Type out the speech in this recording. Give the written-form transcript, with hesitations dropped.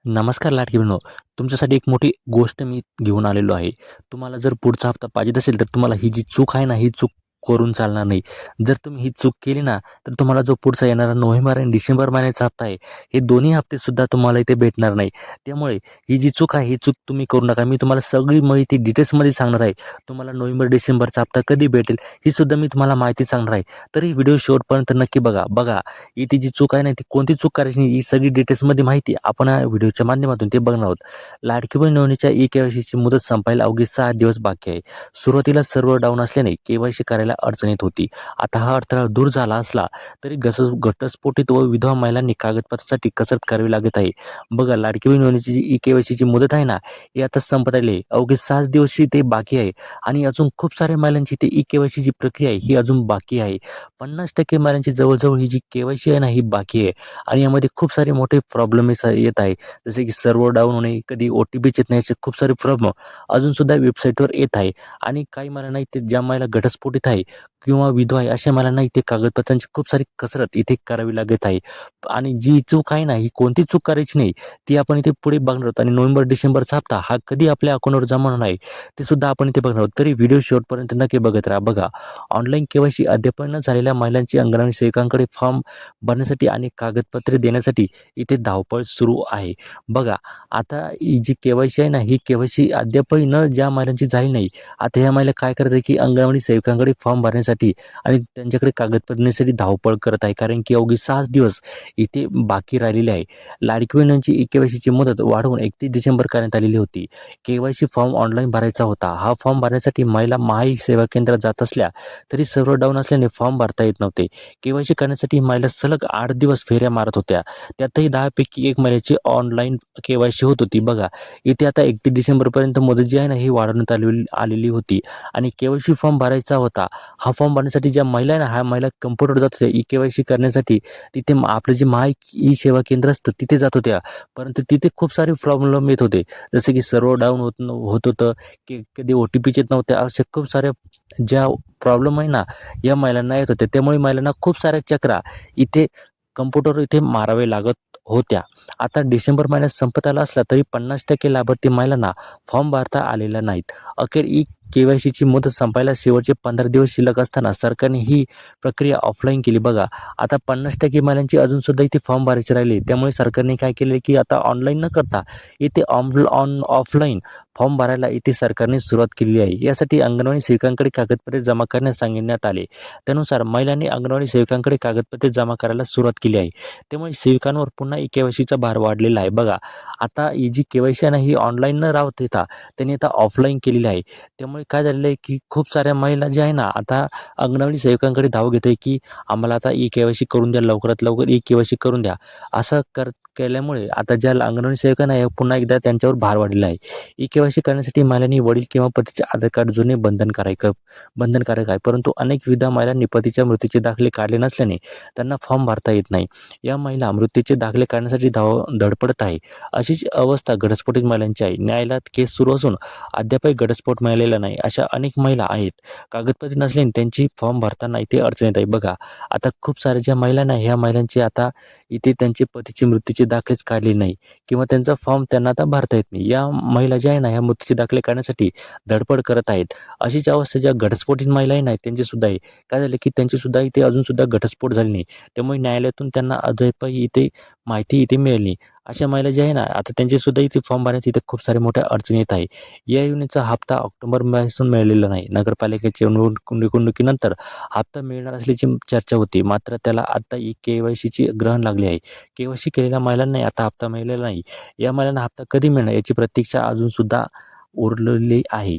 नमस्कार लाडकी बहिणो. तुमच्यासाठी एक मोठी गोष्ट मी घेऊन आलेलो आहे. तुम्हाला जर पुढचा हप्ता पाहिजे असेल तर तुम्हाला ही जी चूक आहे ना, ही चूक करून चालणार नाही. जर तुम्ही ही चूक केली ना, तर तुम्हाला जो पुढचा येणारा नोव्हेंबर आणि डिसेंबर महिन्याचा हप्ता आहे, हे दोन्ही हप्तेसुद्धा तुम्हाला इथे भेटणार नाही. त्यामुळे ही जी चूक आहे, ही चूक तुम्ही करू नका. मी तुम्हाला सगळी माहिती डिटेल्समध्ये सांगणार आहे. तुम्हाला नोव्हेंबर, डिसेंबरचा हप्ता कधी भेटेल, ही सुद्धा मी तुम्हाला माहिती सांगणार आहे. तर ही व्हिडिओ शेवटपर्यंत नक्की बघा. बघा, ही जी चूक आहे ना, ती कोणती चूक करायची नाही, ही सगळी डिटेल्समध्ये माहिती आपण या व्हिडिओच्या माध्यमातून ते बघणार आहोत. लाडकी बहीण नोंदणीच्या ई-के-वाय-सीची मुदत संपायला अवघी 6 दिवस बाकी आहे. सुरुवातीला सर्व्हर डाऊन असल्याने के-वाय-सी करायला अडचण येत होती. आता हा अडथळा दूर झाला असला तरी घटस्फोटित व विधवा महिलांनी कागदपत्रासाठी कसरत करावी लागत आहे. बघा, लाडकी बहीण नोंदणीची जी ई-के-वाय-सीची मुदत आहे ना, ही आता संपत आली आहे. अवघे 6 दिवसही ते बाकी आहे आणि अजून खूप साऱ्या महिलांची ते ई-के-वाय-सीची प्रक्रिया आहे, ही अजून बाकी आहे. 50% महिलांची जवळ ही जी के-वाय-सी आहे ना, ही बाकी आहे आणि यामध्ये खूप सारे मोठे प्रॉब्लेम येत आहे. जसे की सर्व्हर डाऊन होणे, कधी ओ-टी-पीच येत नाही, असे खूप सारे प्रॉब्लेम अजूनसुद्धा वेबसाईटवर येत आहे आणि काही मला नाही ते ज्या महिला घटस्फोटित आहे किंवा विधवा आहे अशा मला नाही ते कागदपत्रांची खूप सारी कसरत इथे करावी लागत आहे आणि जी चूक आहे ना, ही कोणती चूक करायची नाही, ती आपण इथे पुढे बघणार आहोत आणि नोव्हेंबर डिसेंबरचा हप्ता हा कधी आपल्या अकाउंटवर जमा होणार आहे ते सुद्धा आपण इथे बघणार आहोत. तरी व्हिडिओ शेवटपर्यंत नक्की बघत राहा. बघा, ऑनलाईन के-वाय-सी अद्याप न झालेल्या महिलांची अंगणवाडी सेविकांकडे फॉर्म भरण्यासाठी आणि कागदपत्रे देण्यासाठी इथे धावपळ सुरू आहे. बघा, आता ही जी के-वाय-सी आहे ना, ही के-वाय-सी अद्यापही ज्या महिलांची झाली नाही. आता ह्या महिला काय करत आहे की अंगणवाडी सेविकांकडे फॉर्म भरण्यासाठी आणि त्यांच्याकडे कागदपत्र देण्यासाठी धावपळ करत आहे, कारण की अवघी 6 दिवस इथे बाकी राहिलेले आहे. लाडकी बहिणींची के-वाय-सीची मुदत वाढवून 31 डिसेंबर करण्यात आलेली होती. के-वाय-सी फॉर्म ऑनलाईन भरायचा होता. हा फॉर्म भरण्यासाठी महिला महाई सेवा केंद्रात जात असल्या तरी सर्व्हर डाऊन असल्याने फॉर्म भरता येत नव्हते. के-वाय-सी करण्यासाठी महिला सलग 8 दिवस फेऱ्या मारत होत्या. त्यातही 10 पैकी 1 महिलेची ऑनलाईन के-वाय-सी होत होती. बघा, इथे आता 31 डिसेंबरपर्यंत मुदत जी आहे ना, ही वाढवण्यात आलेली होती आणि के-वाय-सी फॉर्म भरायचा होता. हा फॉर्म भरण्यासाठी ज्या महिला आहे ना, ह्या महिला कम्प्युटरवर जात होत्या ई-के-वाय-सी करण्यासाठी. तिथे आपलं जे महाई ई सेवा केंद्र असतं तिथे जात होत्या, परंतु तिथे खूप सारे प्रॉब्लेम येत होते. जसे की सर्व्हर डाऊन होत होतं, की कधी ओ-टी-पीच येत नव्हत्या. अशा खूप साऱ्या ज्या प्रॉब्लेम आहे ना, या महिलांना येत होत्या. त्यामुळे महिलांना खूप साऱ्या चक्रा इथे कम्प्युटरवर इथे मारावे लागत होत्या. आता डिसेंबर महिन्यात संपत आला असला तरी 50% लाभार्थी महिलांना फॉर्म भरता आलेला नाहीत. अखेर के-वाय-सीची मुदत संपायला शेवटचे 15 दिवस शिल्लक असताना सरकारने ही प्रक्रिया ऑफलाईन केली. बघा, आता 50% महिलांची अजूनसुद्धा इथे फॉर्म भरायचे राहिले. त्यामुळे सरकारने काय केले की आता ऑनलाईन न करता इथे ऑफलाईन फॉर्म भरायला इथे सरकारने सुरुवात केलेली आहे. यासाठी अंगणवाडी सेविकांकडे कागदपत्रे जमा करण्यास सांगण्यात आले. त्यानुसार महिलांनी अंगणवाडी सेविकांकडे कागदपत्रे जमा करायला सुरुवात केली आहे. त्यामुळे सेविकांवर पुन्हा के-वाय-सीचा भार वाढलेला आहे. बघा, आता ही जी के-वाय-सी आहे ना, ही ऑनलाईन न राहता त्यांनी आता ऑफलाईन केलेली आहे. त्यामुळे काय झालेलं आहे की खूप साऱ्या महिला ज्या आहे ना, आता अंगणवाडी सेविकांकडे धाव घेत आहे की आम्हाला आता ई-के-वाय-सी करून द्या, लवकरात लवकर ई-के-वाय-सी करून द्या. असं केल्यामुळे आता ज्या अंगणवाडी सेविकांना आहे पुन्हा एकदा त्यांच्यावर भार वाढलेला आहे. ई-के-वाय-सी करण्यासाठी महिलांनी वडील किंवा पतीचे आधार कार्ड जुळणे बंधनकारक आहे. परंतु अनेक विधवा महिलांनी पतीच्या मृत्यूचे दाखले काढले नसल्याने त्यांना फॉर्म भरता येत नाही. या महिला मृत्यूचे दाखले काढण्यासाठी धडपडत आहे. अशीच अवस्था घटस्फोटित महिलांची आहे. न्यायालयात केस सुरू असून अद्यापही घटस्फोट मिळालेला नाही. अशा अनेक महिला आहेत. कागदपत्रे नसल्याने त्यांची फॉर्म भरताना इथे अडचण येत आहे. बघा, आता खूप साऱ्या ज्या महिलांना ह्या महिलांची आता इथे त्यांचे पतीचे मृत्यूचे दाखलेच काढले नाही किंवा त्यांचा फॉर्म त्यांना आता भरता येत नाही. या महिला ज्या आहे ना, ह्या मृत्यूचे दाखले काढण्यासाठी धडपड करत आहेत. अशीच अवस्था ज्या घटस्फोटित महिला आहे ना, त्यांची सुद्धा आहे. काय झालं की त्यांची सुद्धा इथे अजूनसुद्धा घटस्फोट झाली नाही. त्यामुळे न्यायालयातून त्यांना अद्यापही इथे माहिती इथे मिळाली. अशा महिला ज्या आहे ना, आता त्यांचे सुद्धा इथे फॉर्म भरण्याची इथे खूप साऱ्या मोठ्या अडचणी येत आहे. या योजनेचा हप्ता ऑक्टोबर महिन्यापासून मिळालेला नाही. नगरपालिकेच्या निवडणुकीनंतर हप्ता मिळणार असल्याची चर्चा होती. मात्र त्याला आता के-वाय-सीची ग्रहण लागली आहे. के-वाय-सी केलेल्या महिलांना आता हप्ता मिळालेला नाही. या महिलांना हप्ता कधी मिळणार याची प्रतीक्षा अजून सुद्धा उरलेली आहे.